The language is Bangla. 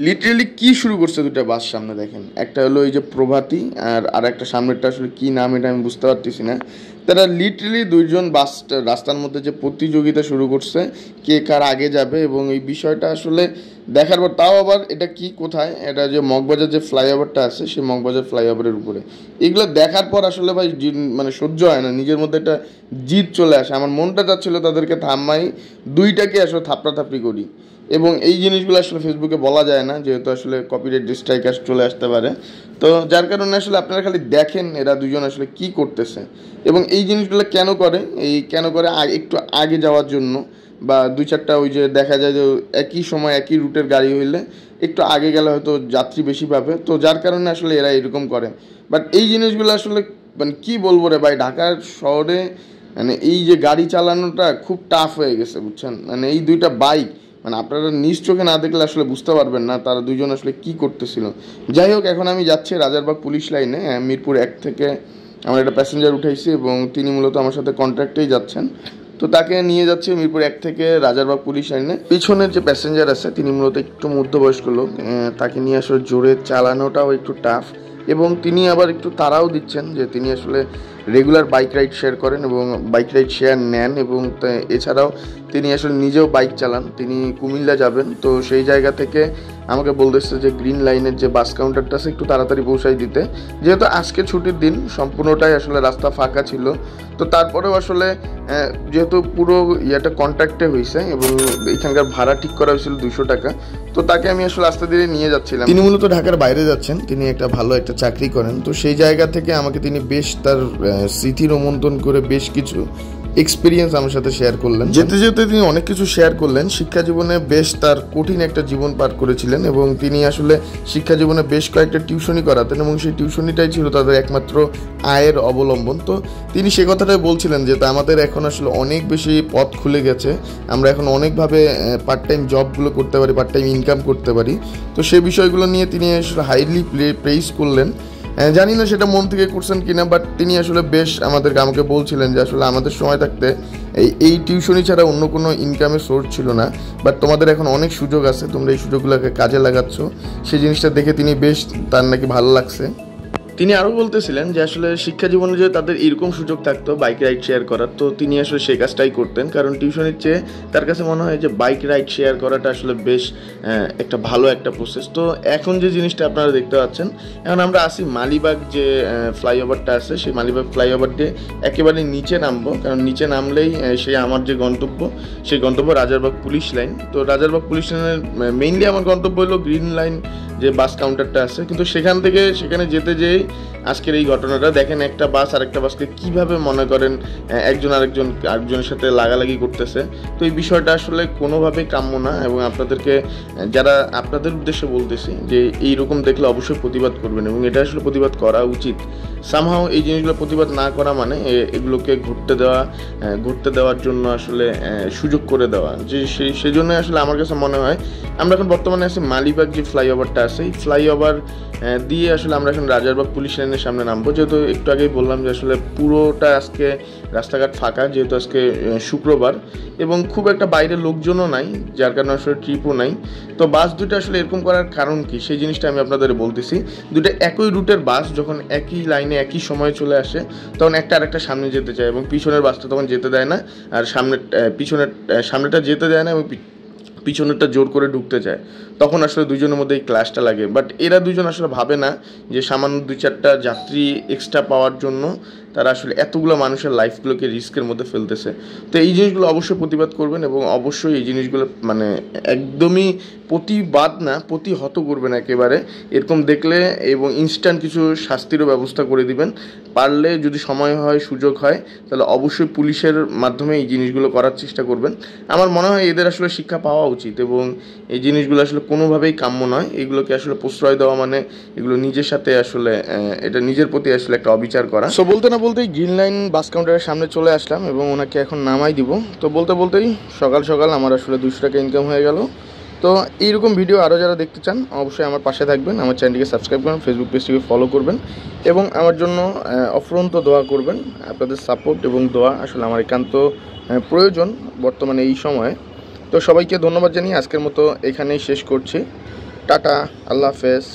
লিটারেলি কি শুরু করছে দুটা বাস সামনে দেখেন, একটা হলো এই যে প্রভাতী আর একটা সামনেরটা আসলে কি নাম এটা আমি বুঝতে পারতেছি না। তারা লিটারেলি দুইজন বাস রাস্তার মধ্যে যে প্রতিযোগিতা শুরু করছে কে কার আগে যাবে, এবং এই বিষয়টা আসলে দেখার পর তাও আবার এটা কি কোথায়, এটা যে মগবাজার যে ফ্লাইওভারটা আছে সেই মগবাজার ফ্লাইওভারের উপরে, এগুলো দেখার পর আসলে ভাই মানে সহ্য হয় না, নিজের মধ্যে একটা জিদ চলে আসে। আমার মনটা চাচ্ছিল তাদেরকে থামাই, দুইটাকে আসলে থাপড়াথাপড়ি করি। এবং এই জিনিসগুলো আসলে ফেসবুকে বলা যায় না, যেহেতু আসলে কপিরাইট স্ট্রাইক চলে আসতে পারে। তো যার কারণে আসলে আপনারা খালি দেখেন এরা দুজন আসলে কি করতেছে, এবং এই জিনিসগুলো কেন করে, একটু আগে যাওয়ার জন্য, বা দুই চারটা ওই যে দেখা যায় যে একই সময় একই রুটের গাড়ি হইলে একটু আগে গেলে হয়তো যাত্রী বেশি পাবে, তো যার কারণে আসলে এরা এরকম করে। বাট এই জিনিসগুলো আসলে মানে কী বলবো রে ভাই, ঢাকার শহরে মানে এই যে গাড়ি চালানোটা খুব টাফ হয়ে গেছে বুঝছেন। মানে এই দুইটা বাইক মানে আপনারা নিজ চোখে না দেখলে আসলে বুঝতে পারবেন না তারা দুজন আসলে কি করতেছিল। যাই হোক, এখন আমি যাচ্ছি রাজারবাগ পুলিশ লাইনে, মিরপুর 1 থেকে আমার একটা প্যাসেঞ্জার উঠাইছি এবং তিনি মূলত আমার সাথে কন্ট্রাক্টেই যাচ্ছেন। তো তাকে নিয়ে যাচ্ছে মিরপুর 1 থেকে রাজারবাগ পুলিশ লাইনে। পিছনের যে প্যাসেঞ্জার আছে তিনি মূলত একটু মধ্যবয়স্ক লোক, তাকে নিয়ে আসলে জোরে চালানোটাও একটু টাফ, এবং তিনি আবার একটু তাড়াও দিচ্ছেন যে তিনি আসলে রেগুলার বাইক রাইড শেয়ার করেন এবং বাইক রাইড শেয়ার নেন, এবং এছাড়াও তিনি আসলে নিজেও বাইক চালান। তিনি কুমিল্লা যাবেন, তো সেই জায়গা থেকে আমাকে বলতেছে যে গ্রিন লাইনের যে বাস কাউন্টারটা আছে একটু তাড়াতাড়ি পৌঁছাই দিতে, যেহেতু আজকে ছুটির দিন সম্পূর্ণটাই আসলে রাস্তা ফাঁকা ছিল। তো তারপরেও আসলে যেহেতু পুরো ইয়েটা কন্ট্রাক্টে হয়েছে এবং এখানকার ভাড়া ঠিক করা হয়েছিল 200 টাকা, তো তাকে আমি আসলে আস্তে ধীরে নিয়ে যাচ্ছিলাম। তিনি মূলত ঢাকার বাইরে যাচ্ছেন, তিনি একটা ভালো একটা চাকরি করেন, তো সেই জায়গা থেকে আমাকে তিনি বেশ তার স্মৃতি রোমন্থন করে বেশ কিছু এক্সপিরিয়েন্স আমার সাথে শেয়ার করলেন। যেতে যেতে তিনি অনেক কিছু শেয়ার করলেন। শিক্ষা জীবনে বেশ তার কঠিন একটা জীবন পার করেছিলেন, এবং তিনি আসলে শিক্ষা জীবনে বেশ কয়েকটা টিউশনি করাতেন, এবং সেই টিউশনিটাই ছিল তাদের একমাত্র আয়ের অবলম্বন। তো তিনি সে কথাটাই বলছিলেন যে আমাদের এখন আসলে অনেক বেশি পথ খুলে গেছে, আমরা এখন অনেকভাবে পার্ট টাইম জবগুলো করতে পারি, পার্ট টাইম ইনকাম করতে পারি। তো সেই বিষয়গুলো নিয়ে তিনি আসলে হাইলি প্রেইজ করলেন। জানি না সেটা মন থেকে করছেন কিনা, বাট তিনি আসলে বেশ আমাকে বলছিলেন যে আসলে আমাদের সময় থাকতে এই টিউশনি ছাড়া অন্য কোনো ইনকামের সোর্স ছিল না, বাট তোমাদের এখন অনেক সুযোগ আছে, তোমরা এই সুযোগগুলোকে কাজে লাগাচ্ছ। সেই জিনিসটা দেখে তিনি বেশ তার নাকি ভালো লাগছে। তিনি আরও বলতেছিলেন যে আসলে শিক্ষা জীবনে যে তাদের এরকম সুযোগ থাকতো বাইক রাইড শেয়ার করার, তো তিনি আসলে সেই কাজটাই করতেন, কারণ টিউশনের চেয়ে তার কাছে মনে হয় যে বাইক রাইড শেয়ার করাটা আসলে বেশ একটা ভালো একটা প্রসেস। তো এখন যে জিনিসটা আপনারা দেখতে পাচ্ছেন, এখন আমরা আসি মালিবাগ যে ফ্লাইওভারটা আছে, সেই মালিবাগ ফ্লাইওভার দিয়ে একেবারে নিচে নামবো, কারণ নিচে নামলেই সেই আমার যে গন্তব্য, সেই গন্তব্য রাজারবাগ পুলিশ লাইন। তো রাজারবাগ পুলিশ লাইনের মেইনলি আমার গন্তব্য হলো গ্রিন লাইন যে বাস কাউন্টারটা আছে, কিন্তু সেখানে যেতে যেয়েই আজকের এই ঘটনাটা দেখেন, একটা বাস আরেকটা বাসকে কিভাবে মনে করেন একজন আরেকজনের সাথে লাগালাগি করতেছে। তো এই বিষয়টা আসলে কোনোভাবেই কাম্য না, এবং আপনাদের উদ্দেশ্যে বলতেছি যে এইরকম দেখলে অবশ্যই প্রতিবাদ করবেন, এবং এটা আসলে প্রতিবাদ করা উচিত। সামহাও এই জিনিসগুলো প্রতিবাদ না করা মানে এগুলোকে ঘুরতে দেওয়ার জন্য আসলে সুযোগ করে দেওয়া, যে সেই জন্য আসলে আমার কাছে মনে হয় আমরা এখন বর্তমানে আছি মালিবাগ যে ফ্লাইওভারটা আছে, এই ফ্লাইওভার দিয়ে আসলে আমরা এখন রাজারবাগ পুলিশ লাইনের সামনে নামবো। যেহেতু একটু আগেই বললাম যে আসলে পুরোটা আজকে রাস্তাঘাট ফাঁকা, যেহেতু আজকে শুক্রবার এবং খুব একটা বাইরে লোকজনও নাই, যার কারণে আসলে ট্রিপও নাই। তো বাস দুটো আসলে এরকম করার কারণ কি সেই জিনিসটা আমি আপনাদের বলতেছি। দুটো একই রুটের বাস যখন একই লাইনে একই সময় চলে আসে, তখন একটা আরেকটা সামনে যেতে চায়, এবং পিছনের বাসটা তখন যেতে দেয় না, আর সামনেটা যেতে দেয় না, এবং পিছনেরটা জোর করে ঢুকতে চায়। তখন আসলে দুজনের মধ্যে এই ক্লাসটা লাগে। বাট এরা দুজন আসলে ভাবে না যে সামান্য 2-4টা যাত্রী এক্সট্রা পাওয়ার জন্য তারা আসলে এতগুলো মানুষের লাইফগুলোকে রিস্কের মধ্যে ফেলতেছে। তো এই জিনিসগুলো অবশ্যই প্রতিবাদ করবেন, এবং অবশ্যই এই জিনিসগুলো মানে একদমই প্রতিহত করবেন একেবারে এরকম দেখলে, এবং ইনস্ট্যান্ট কিছু শাস্তিরও ব্যবস্থা করে দিবেন। পারলে যদি সময় হয়, সুযোগ হয়, তাহলে অবশ্যই পুলিশের মাধ্যমে এই জিনিসগুলো করার চেষ্টা করবেন। আমার মনে হয় এদের আসলে শিক্ষা পাওয়া উচিত, এবং এই জিনিসগুলো আসলে কোনোভাবেই কাম্য নয়। এগুলোকে আসলে প্রশ্রয় দেওয়া মানে এগুলো নিজের সাথে আসলে এটা নিজের প্রতি আসলে একটা অবিচার করা। সো বলতেই গ্রিন লাইন বাস কাউন্টারের সামনে চলে আসলাম, এবং ওনাকে এখন নামাই দিব। তো বলতেই সকাল আমার আসলে 200 টাকা ইনকাম হয়ে গেল। তো এইরকম ভিডিও আরও যারা দেখতে চান অবশ্যই আমার পাশে থাকবেন, আমার চ্যানেলটিকে সাবস্ক্রাইব করবেন, ফেসবুক পেজটিকে ফলো করবেন, এবং আমার জন্য অফুরন্ত দোয়া করবেন। আপনাদের সাপোর্ট এবং দোয়া আসলে আমার একান্ত প্রয়োজন বর্তমানে এই সময়ে। তো সবাইকে ধন্যবাদ জানিয়ে আজকের মতো এখানেই শেষ করছি। টাটা, আল্লাহ হাফেজ।